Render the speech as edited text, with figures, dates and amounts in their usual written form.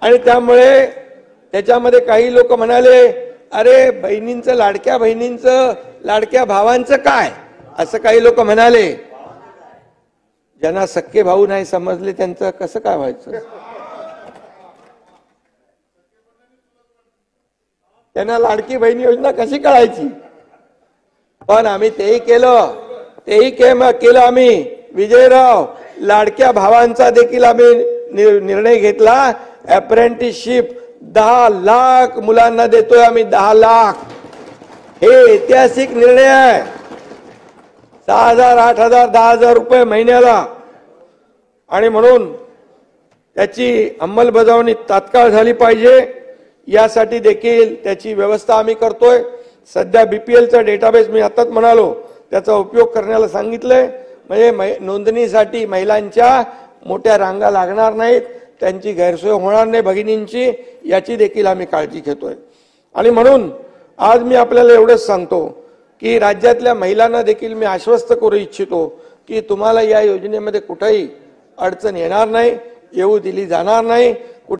आणि त्यामुळे त्याच्यामध्ये काही लोक म्हणाले, अरे बहिणींचं, लाडक्या बहिणींचं, लाडक्या भावांचं काय, असं काही लोक म्हणाले. ज्यांना सख्खे भाऊ नाही समजले त्यांचं कसं काय व्हायचं, त्यांना लाडकी बहीण योजना कशी कळायची. पण आम्ही तेही केलं आम्ही. विजयराव, लाडक्या भावांचा देखील आम्ही निर्णय घेतला. अप्रेंटिसशिप 10 लाख मुलांना देतोय आम्ही, 10 लाख. हे ऐतिहासिक निर्णय आहे. 6,000, 8,000, 10,000 रुपये महिन्याला. आणि म्हणून त्याची अंमलबजावणी तात्काळ झाली पाहिजे. यासाठी देखील त्याची व्यवस्था आम्ही करतोय. सध्या बीपीएलचा डेटाबेस मी आताच म्हणालो त्याचा उपयोग करण्याला सांगितलंय. म्हणजे नोंदणीसाठी महिलांच्या मोठ्या रांगा लागणार नाहीत, त्यांची गैरसोय होणार नाही भगिनींची, याची देखील आम्ही काळजी घेतोय. आणि म्हणून आज मी आपल्याला एवढंच सांगतो की राज्यातल्या महिलांना देखील मी आश्वस्त करू इच्छितो की तुम्हाला या योजनेमध्ये कुठेही अडचण येणार नाही, येऊ दिली जाणार नाही.